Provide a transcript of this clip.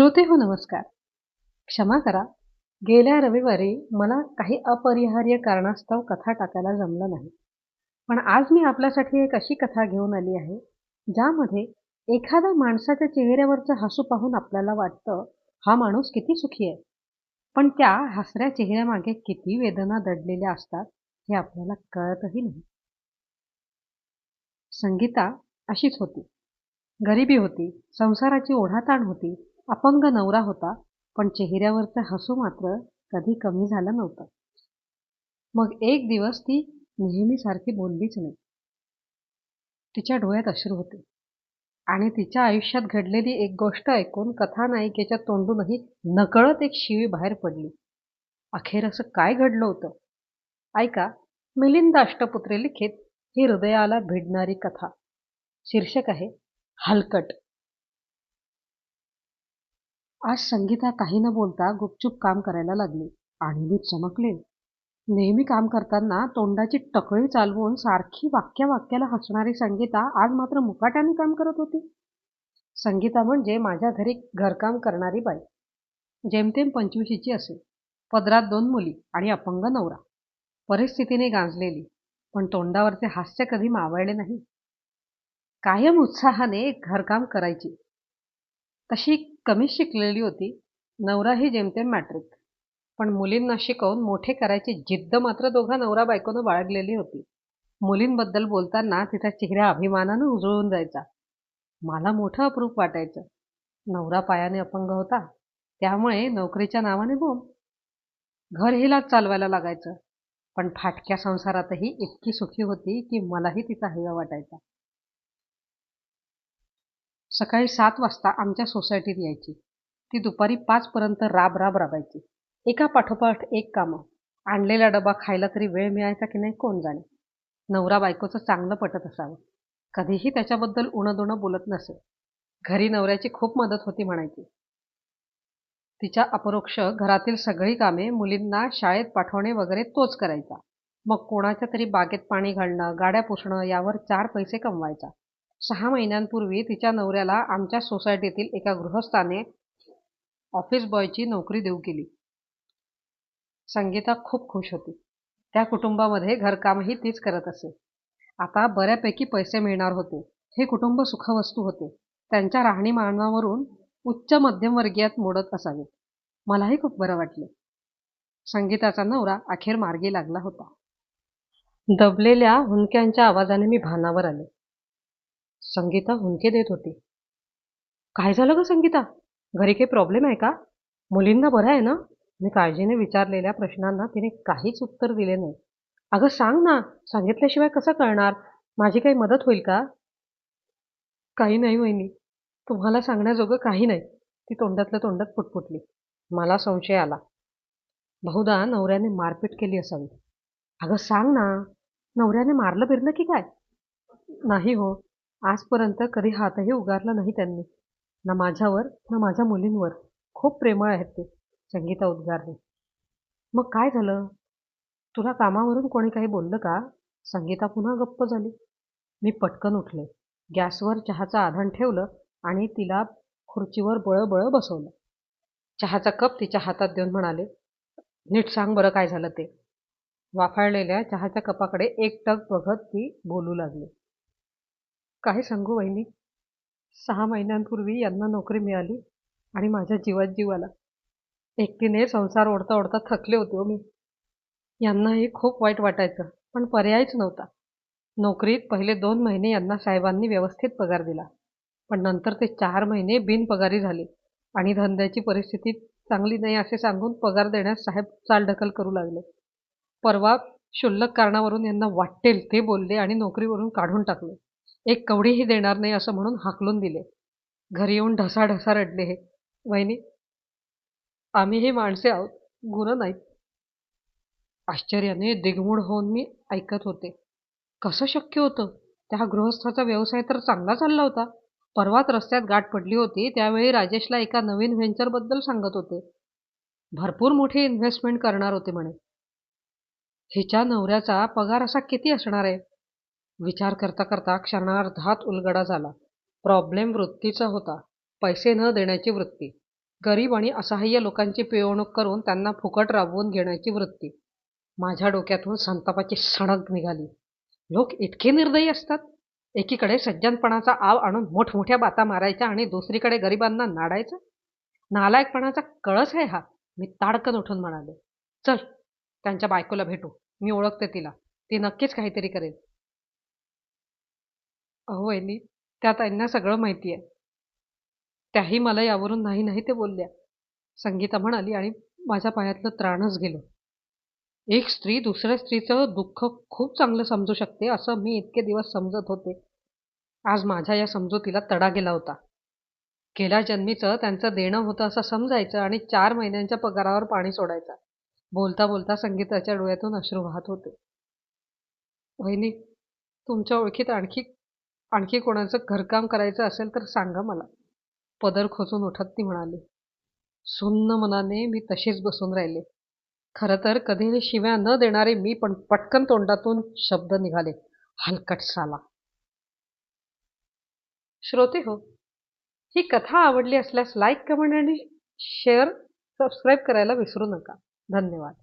श्रोते हो नमस्कार. क्षमा करा. गेल्या रविवारी मला काही अपरिहार्य कारणास्तव कथा टाकायला जमलं नाही. पण आज मी आपल्यासाठी एक अशी कथा घेऊन आली आहे, ज्यामध्ये एखाद्या माणसाच्या चेहऱ्यावरचं हसू पाहून आपल्याला वाटतं, हा माणूस किती सुखी आहे. पण त्या हसऱ्या चेहऱ्यामागे किती वेदना दडलेल्या असतात, हे आपल्याला कळतही नाही. संगीता अशीच होती. गरिबी होती, संसाराची ओढाताण होती, अपंग नवरा होता, पण चेहऱ्यावरचं हसू मात्र कधी कमी झालं नव्हतं. मग एक दिवस ती नेहमीसारखी बोललीच नाही. तिच्या डोळ्यात अश्रू होते आणि तिच्या आयुष्यात घडलेली एक गोष्ट ऐकून कथानायिकेच्या तोंडूनही नकळत एक शिवी बाहेर पडली. अखेर असं काय घडलं होतं? ऐका, मिलिंद अष्टपुत्रे लिखित ही हृदयाला भिडणारी कथा. शीर्षक आहे हलकट. आज संगीता काही न बोलता गुपचूप काम करायला लागली आणि मी चमकले. नेहमी काम करताना तोंडाची टकळी चालवून सारखी वाक्याला हसणारी संगीता आज मात्र मुकाट्याने काम करत होती. संगीता म्हणजे माझ्या घरी घरकाम करणारी बाई. जेमतेम 25ची असेल. पदरात 2 मुली आणि अपंग नवरा. परिस्थितीने गांजलेली, पण तोंडावरचे हास्य कधी मावळले नाही. कायम उत्साहाने घरकाम करायची. तशी कमी शिकलेली होती. नवराही जेमतेम मॅट्रिक. पण मुलींना शिकवून मोठे करायची जिद्द मात्र दोघा नवरा बायकोनं बाळगलेली होती. मुलींबद्दल बोलताना तिचा चेहरा अभिमानानं उजळून जायचा. मला मोठं अप्रूप वाटायचं. नवरा पायाने अपंग होता, त्यामुळे नोकरीच्या नावाने बोंब. घर हिलाच चालवायला लागायचं. पण फाटक्या संसारातही इतकी सुखी होती की मलाही तिचा हेवा वाटायचा. सकाळी 7 वाजता आमच्या सोसायटीत यायची. ती दुपारी 5 पर्यंत राब राबायची. एका पाठोपाठ एक कामं. आणलेला डबा खायला तरी वेळ मिळायचा की नाही कोण जाणे. नवरा बायकोचं चांगलं पटत असावं. कधीही त्याच्याबद्दल उणंदुणं बोलत नसे. घरी नवऱ्याची खूप मदत होती म्हणायची. तिच्या अपरोक्ष घरातील सगळी कामे मुलींना शाळेत पाठवणे वगैरे तोच करायचा. मग कोणाच्या तरी बागेत पाणी घालणं, गाड्या पुसणं यावर 4 पैसे कमवायचा. 6 महिन्यांपूर्वी तिच्या नवऱ्याला आमच्या सोसायटीतील एका गृहस्थाने ऑफिस बॉयची नोकरी देऊ केली. संगीता खूप खुश होती. त्या कुटुंबामध्ये घरकामही तीच करत असे. आता बऱ्यापैकी पैसे मिळणार होते. हे कुटुंब सुखवस्तू होते. त्यांच्या राहणीमानावरून उच्च मध्यमवर्गीयात मोडत असावे. मलाही खूप बरं वाटले. संगीताचा नवरा अखेर मार्गी लागला होता. दबलेल्या हुंदक्यांच्या आवाजाने मी भानावर आले. संगीता हुंदके देत होती. काय झालं ग संगीता? घरी काही प्रॉब्लेम आहे का? मुलींना बरं आहे ना? मी काळजीने विचारलेल्या प्रश्नांना तिने काहीच उत्तर दिले नाही. अगं सांग ना, सांगितल्याशिवाय कसं कळणार? माझी काही मदत होईल का? काही नाही वहिनी, तुम्हाला सांगण्याजोगं काही नाही, ती तोंडातल्या तोंडात पुटपुटली. मला संशय आला. बहुधा नवऱ्याने मारपीट केली असावी. अगं सांग ना, नवऱ्याने मारलं बिरलं की काय? नाही हो, आजपर्यंत कधी हातही उगारला नाही त्यांनी. ना माझ्यावर ना माझ्या मुलींवर. खूप प्रेमळ आहेत ते, संगीता उद्गारली. मग काय झालं? तुला कामावरून कोणी काही बोललं का? संगीता पुन्हा गप्प झाली. मी पटकन उठले. गॅसवर चहाचं आधण ठेवलं आणि तिला खुर्चीवर बळबळ बसवलं. चहाचा कप तिच्या हातात देऊन म्हणाले, नीट सांग बरं काय झालं ते. वाफाळलेल्या चहाच्या कपाकडे एकटक बघत ती बोलू लागली. काय सांगू वहिनी, 6 महिन्यांपूर्वी यांना नोकरी मिळाली आणि माझ्या जीवात जीव आला. एकटीने संसार ओढता ओढता थकले होते हो मी. यांनाही खूप वाईट वाटायचं, पण पर्यायच नव्हता. नोकरीत पहिले 2 महिने यांना साहेबांनी व्यवस्थित पगार दिला. पण नंतर ते 4 महिने बिनपगारी झाले आणि धंद्याची परिस्थिती चांगली नाही असे सांगून पगार देण्यास साहेब चालढकल करू लागले. परवा क्षुल्लक कारणावरून यांना वाटेल ते बोलले आणि नोकरीवरून काढून टाकले. एक कवडीही देणार नाही असं म्हणून हाकलून दिले. घरी येऊन ढसाढसा रडले हे. वहिनी, आम्ही ही माणसे आहोत, गुरं नाहीत. आश्चर्याने दिगमूढ होऊन मी ऐकत होते. कसं शक्य होतं? त्या गृहस्थाचा व्यवसाय तर चांगला चालला होता. परवाच रस्त्यात गाठ पडली होती, त्यावेळी राजेशला एका नवीन व्हेंचरबद्दल सांगत होते. भरपूर मोठी इन्व्हेस्टमेंट करणार होते म्हणे. हिच्या नवऱ्याचा पगार असा किती असणार आहे? विचार करता करता क्षणार्धात उलगडा झाला. प्रॉब्लेम वृत्तीचा होता. पैसे न देण्याची वृत्ती. गरीब आणि असहाय्य लोकांची पिळवणूक करून त्यांना फुकट राबवून घेण्याची वृत्ती. माझ्या डोक्यातून संतापाची सणक निघाली. लोक इतके निर्दयी असतात. एकीकडे सज्जनपणाचा आव आणून मोठमोठ्या बाता मारायच्या आणि दुसरीकडे गरिबांना नाडायचं. नालायकपणाचा कळस आहे हा. मी ताडकन उठून म्हणाले, चल त्यांच्या बायकोला भेटू. मी ओळखते तिला. ती नक्कीच काहीतरी करेल. अहो वहिनी, त्या ताईंना सगळं माहिती आहे. त्याही मला यावरून नाही नाही ते बोलल्या. संगीता म्हणाली आणि माझ्या पायातलं त्राणच गेलं. एक स्त्री दुसऱ्या स्त्रीचं दुःख खूप चांगलं समजू शकते असं मी इतके दिवस समजत होते. आज माझ्या या समजुतीला तडा गेला होता. गेल्या जन्मीचं त्यांचं देणं होतं असं समजायचं आणि 4 महिन्यांच्या पगारावर पाणी सोडायचं. बोलता बोलता संगीताच्या डोळ्यातून अश्रू वाहत होते. वहिनी, तुमच्या ओळखीत आणखी आणखी कोणाचं घरकाम करायचं असेल तर सांगा मला. पदर खोचून उठत ती म्हणाली. सुन्न मनाने मी तशीच बसून राहिले. खरं तर कधीही शिव्या न देणारे मी पण पटकन तोंडातून शब्द निघाले. हलकट साला. श्रोते हो, ही कथा आवडली असल्यास लाईक, कमेंट आणि शेअर, सबस्क्राईब करायला विसरू नका. धन्यवाद.